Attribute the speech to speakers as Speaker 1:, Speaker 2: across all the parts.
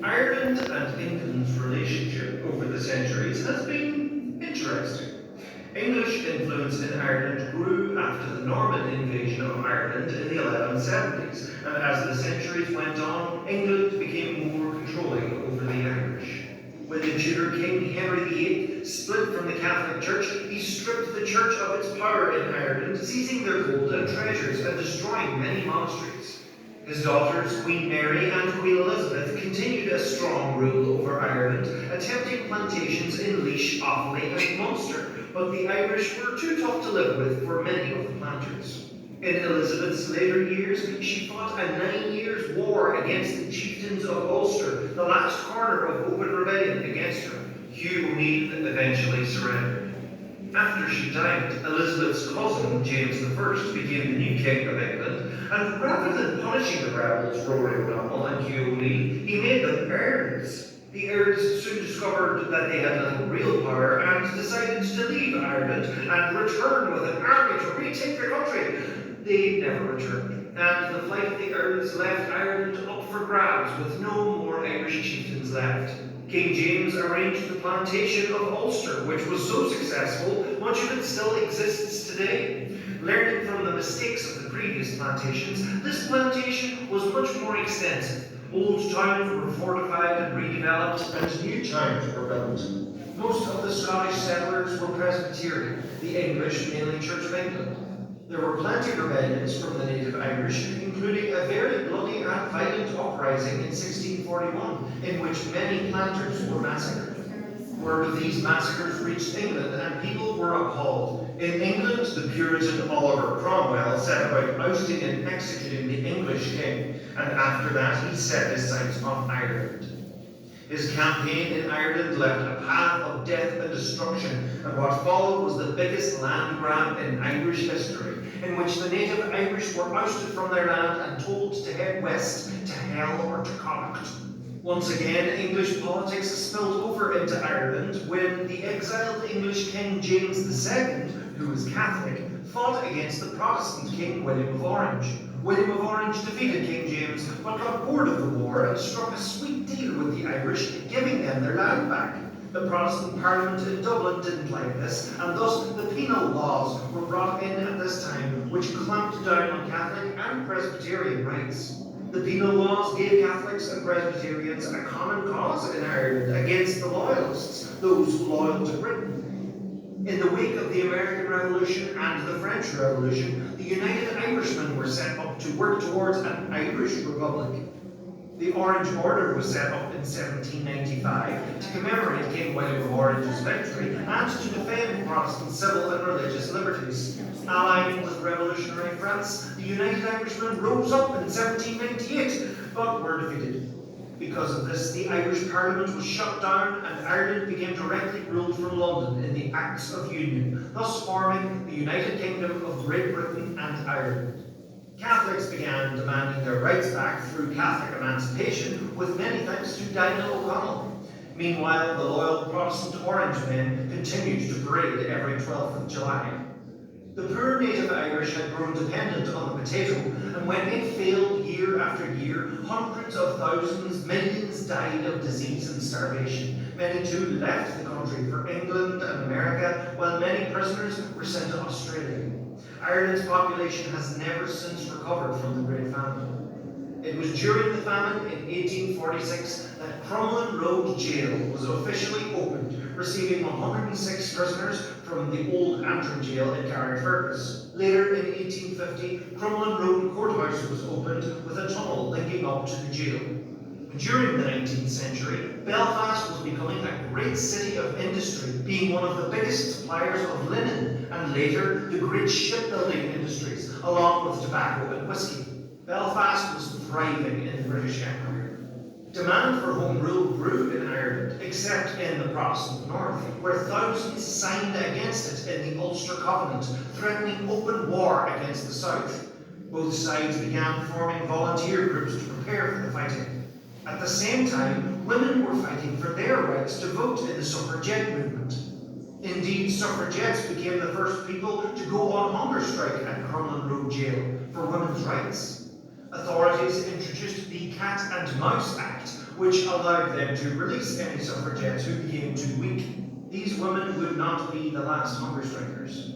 Speaker 1: Ireland and England's relationship over the centuries has been interesting. English influence in Ireland grew after the Norman invasion of Ireland in the 1170s, and as the centuries went on, England became more controlling over the Irish. When the Tudor King Henry VIII split from the Catholic Church, he stripped the Church of its power in Ireland, seizing their gold and treasures and destroying many monasteries. His daughters, Queen Mary and Queen Elizabeth, continued a strong rule over Ireland, attempting plantations in Laois, Offaly and Munster, but the Irish were too tough to live with for many of the planters. In Elizabeth's later years, she fought a 9 years war against the chieftains of Ulster, the last corner of open rebellion against her. Hugh O'Neill eventually surrendered. After she died, Elizabeth's cousin, James I, became the new King of England, and rather than punishing the rebels, Rory O'Donnell and Hugh O'Neill, he made them Earls. The Earls soon discovered that they had little real power and decided to leave Ireland and return with an army to retake their country. They never returned, and the flight of the Earls left Ireland up for grabs with no more Irish chieftains left. King James arranged the plantation of Ulster, which was so successful, much of it still exists today. Learning from the mistakes of the previous plantations, this plantation was much more extensive. Old towns were fortified and redeveloped, and new towns were built. Most of the Scottish settlers were Presbyterian, the English mainly Church of England. There were plenty of rebellions from the native Irish, including a very bloody and violent uprising in 1641, in which many planters were massacred. Word of these massacres reached England, and people were appalled. In England, the Puritan Oliver Cromwell set about ousting and executing the English king, and after that he set his sights on Ireland. His campaign in Ireland left a path of death and destruction, and what followed was the biggest land grab in Irish history, in which the native Irish were ousted from their land and told to head west to hell or to Connacht. Once again, English politics spilled over into Ireland when the exiled English King James II, who was Catholic, fought against the Protestant King William of Orange. William of Orange defeated King James, but got bored of the war and struck a sweet deal with the Irish, giving them their land back. The Protestant Parliament in Dublin didn't like this, and thus the penal laws were brought in at this time, which clamped down on Catholic and Presbyterian rights. The penal laws gave Catholics and Presbyterians a common cause in Ireland against the Loyalists, those loyal to Britain. In the wake of the American Revolution and the French Revolution, the United Irishmen were set up to work towards an Irish Republic. The Orange Order was set up in 1795 to commemorate King William of Orange's victory and to defend Protestant civil and religious liberties. Allying with revolutionary France, the United Irishmen rose up in 1798, but were defeated. Because of this, the Irish Parliament was shut down and Ireland became directly ruled from London in the Acts of Union, thus forming the United Kingdom of Great Britain and Ireland. Catholics began demanding their rights back through Catholic emancipation, with many thanks to Daniel O'Connell. Meanwhile, the loyal Protestant Orange men continued to parade every 12th of July. The poor native Irish had grown dependent on the potato, and when it failed year after year, hundreds of thousands, millions died of disease and starvation. Many too left the country for England and America, while many prisoners were sent to Australia. Ireland's population has never since recovered from the Great Famine. It was during the famine in 1846 that Crumlin Road Jail was officially opened, receiving 106 prisoners from the old Antrim Jail in Carrickfergus. Later in 1850, Crumlin Road Courthouse was opened with a tunnel linking up to the jail. During the 19th century, Belfast was becoming a great city of industry, being one of the biggest suppliers of linen, and later the great shipbuilding industries, along with tobacco and whisky. Belfast was thriving in the British Empire. Demand for home rule grew in Ireland, except in the Protestant North, where thousands signed against it in the Ulster Covenant, threatening open war against the South. Both sides began forming volunteer groups to prepare for the fighting. At the same time, women were fighting for their rights to vote in the suffragette movement. Indeed, suffragettes became the first people to go on hunger strike at Crumlin Road Jail for women's rights. Authorities introduced the Cat and Mouse Act, which allowed them to release any suffragettes who became too weak. These women would not be the last hunger strikers.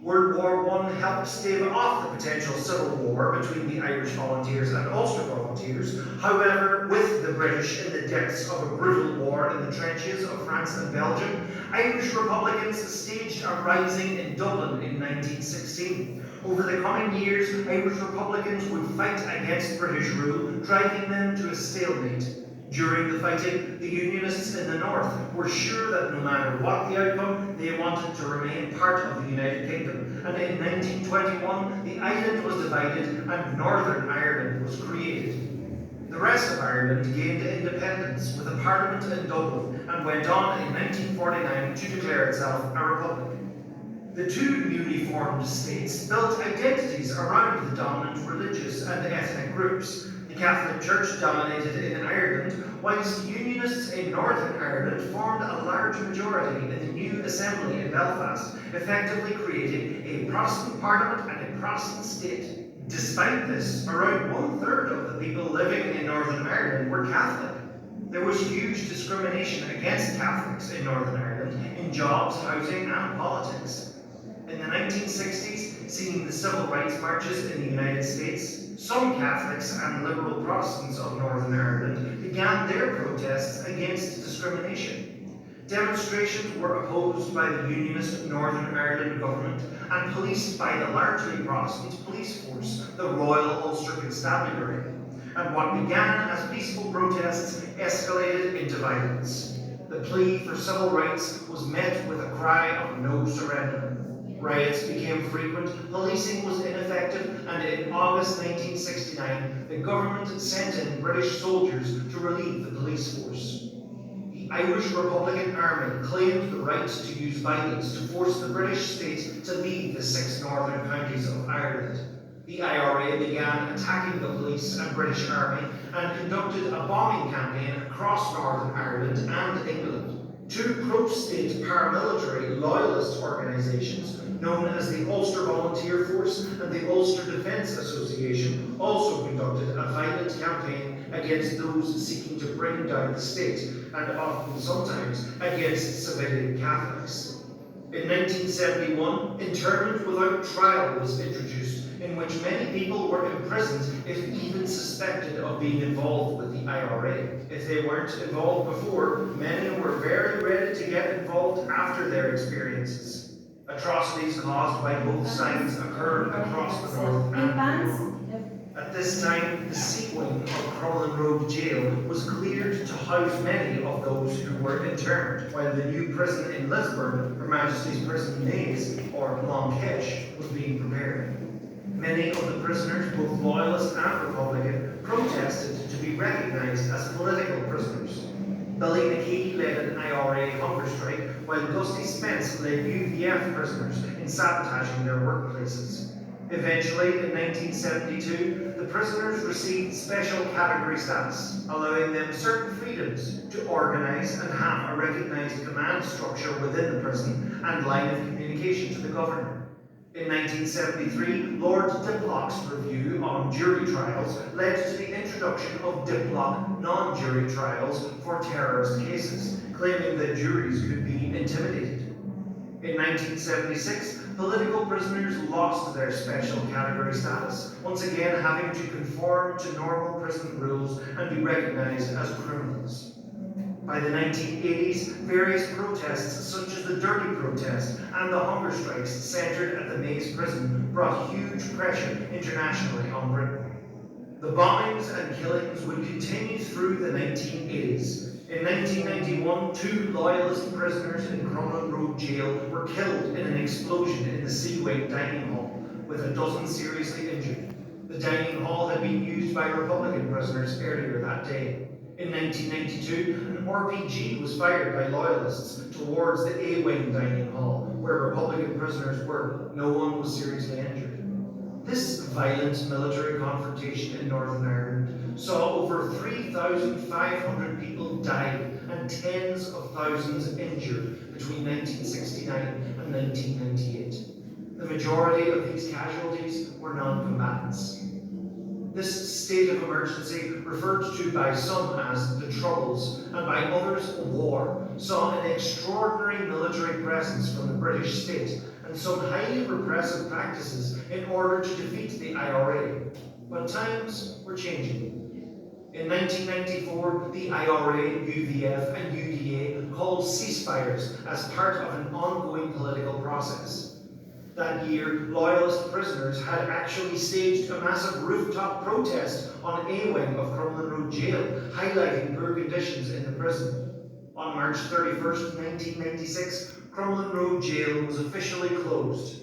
Speaker 1: World War I helped stave off the potential civil war between the Irish volunteers and Ulster volunteers. However, with the British in the depths of a brutal war in the trenches of France and Belgium, Irish Republicans staged a rising in Dublin in 1916. Over the coming years, Irish Republicans would fight against British rule, driving them to a stalemate. During the fighting, the Unionists in the north were sure that no matter what the outcome, they wanted to remain part of the United Kingdom. And in 1921, the island was divided and Northern Ireland was created. The rest of Ireland gained independence with a parliament in Dublin and went on in 1949 to declare itself a republic. The two newly formed states built identities around the dominant religious and ethnic groups. The Catholic Church dominated in Ireland, whilst Unionists in Northern Ireland formed a large majority in the new Assembly in Belfast, effectively creating a Protestant Parliament and a Protestant state. Despite this, around 1/3 of the people living in Northern Ireland were Catholic. There was huge discrimination against Catholics in Northern Ireland in jobs, housing and politics. In the 1960s, seeing the civil rights marches in the United States, some Catholics and liberal Protestants of Northern Ireland began their protests against discrimination. Demonstrations were opposed by the Unionist Northern Ireland government and policed by the largely Protestant police force, the Royal Ulster Constabulary. And what began as peaceful protests escalated into violence. The plea for civil rights was met with a cry of no surrender. Riots became frequent, policing was ineffective, and in August 1969, the government sent in British soldiers to relieve the police force. The Irish Republican Army claimed the right to use violence to force the British state to leave the 6 northern counties of Ireland. The IRA began attacking the police and British Army and conducted a bombing campaign across Northern Ireland and England. 2 pro-state paramilitary loyalist organisations, known as the Ulster Volunteer Force and the Ulster Defence Association, also conducted a violent campaign against those seeking to bring down the state, and often sometimes against civilian Catholics. In 1971, internment without trial was introduced, in which many people were imprisoned if even suspected of being involved with the IRA. If they weren't involved before, many were very ready to get involved after their experiences. Atrocities caused by both sides occurred across the north and the north. At this time, the sea wing of Crumlin Road Jail was cleared to house many of those who were interned, while the new prison in Lisburn, Her Majesty's Prison Maze, or Long Kesh, was being prepared. Many of the prisoners, both loyalist and Republican, protested to be recognised as political prisoners. Billy McKee led an IRA hunger strike, while Gusty Spence led UVF prisoners in sabotaging their workplaces. Eventually, in 1972, the prisoners received special category status, allowing them certain freedoms to organise and have a recognised command structure within the prison and line of communication to the governor. In 1973, Lord Diplock's review on jury trials led to the introduction of Diplock non-jury trials for terrorist cases, claiming that juries could be intimidated. In 1976, political prisoners lost their special category status, once again having to conform to normal prison rules and be recognised as criminals. By the 1980s, various protests such as the Dirty Protest and the hunger strikes centred at the Maze prison brought huge pressure internationally on Britain. The bombings and killings would continue through the 1980s. In 1991, 2 loyalist prisoners in Crumlin Road Jail were killed in an explosion in the Sea Wing dining hall, with a dozen seriously injured. The dining hall had been used by Republican prisoners earlier that day. In 1992, an RPG was fired by loyalists towards the A-Wing dining hall, where Republican prisoners were. No one was seriously injured. This violent military confrontation in Northern Ireland saw over 3,500 people die and tens of thousands injured between 1969 and 1998. The majority of these casualties were non-combatants. This state of emergency, referred to by some as the Troubles and by others war, saw an extraordinary military presence from the British state and some highly repressive practices in order to defeat the IRA. But times were changing. In 1994, the IRA, UVF and UDA called ceasefires as part of an ongoing political process. That year, Loyalist prisoners had actually staged a massive rooftop protest on A wing of Crumlin Road Jail, highlighting poor conditions in the prison. On March 31st, 1996, Crumlin Road Jail was officially closed.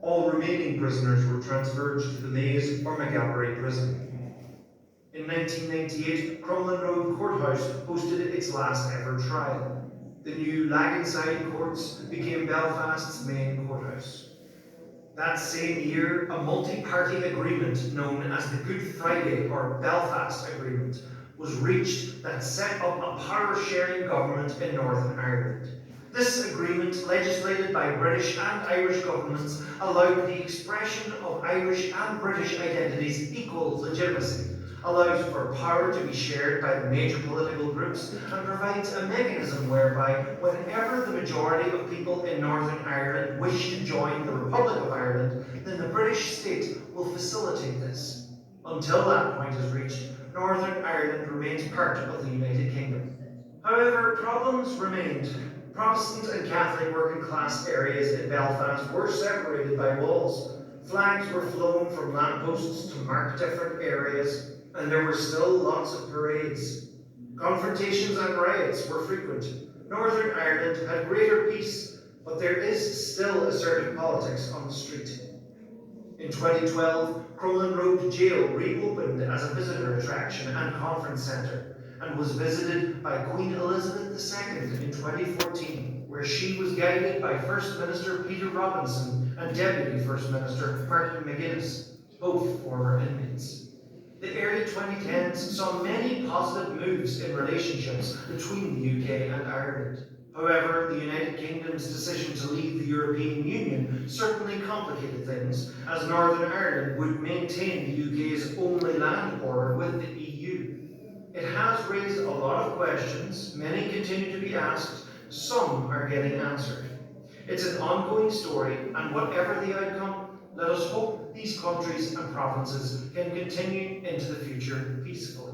Speaker 1: All remaining prisoners were transferred to the Maze or Maghaberry prison. In 1998, Crumlin Road Courthouse hosted its last ever trial. The new Laggenside Courts became Belfast's main courthouse. That same year, a multi-party agreement known as the Good Friday or Belfast Agreement was reached that set up a power-sharing government in Northern Ireland. This agreement, legislated by British and Irish governments, allowed the expression of Irish and British identities' equal legitimacy, allows for power to be shared by the major political groups, and provides a mechanism whereby whenever the majority of people in Northern Ireland wish to join the Republic of Ireland, then the British state will facilitate this. Until that point is reached, Northern Ireland remains part of the United Kingdom. However, problems remained. Protestant and Catholic working class areas in Belfast were separated by walls. Flags were flown from lampposts to mark different areas, and there were still lots of parades. Confrontations and riots were frequent. Northern Ireland had greater peace, but there is still assertive politics on the street. In 2012, Crumlin Road Jail reopened as a visitor attraction and conference centre, and was visited by Queen Elizabeth II in 2014, where she was guided by First Minister Peter Robinson and Deputy First Minister Martin McGuinness, both former inmates. The early 2010s saw many positive moves in relationships between the UK and Ireland. However, the United Kingdom's decision to leave the European Union certainly complicated things, as Northern Ireland would maintain the UK's only land border with the EU. It has raised a lot of questions, many continue to be asked, some are getting answered. It's an ongoing story, and whatever the outcome, let us hope these countries and provinces can continue into the future peacefully.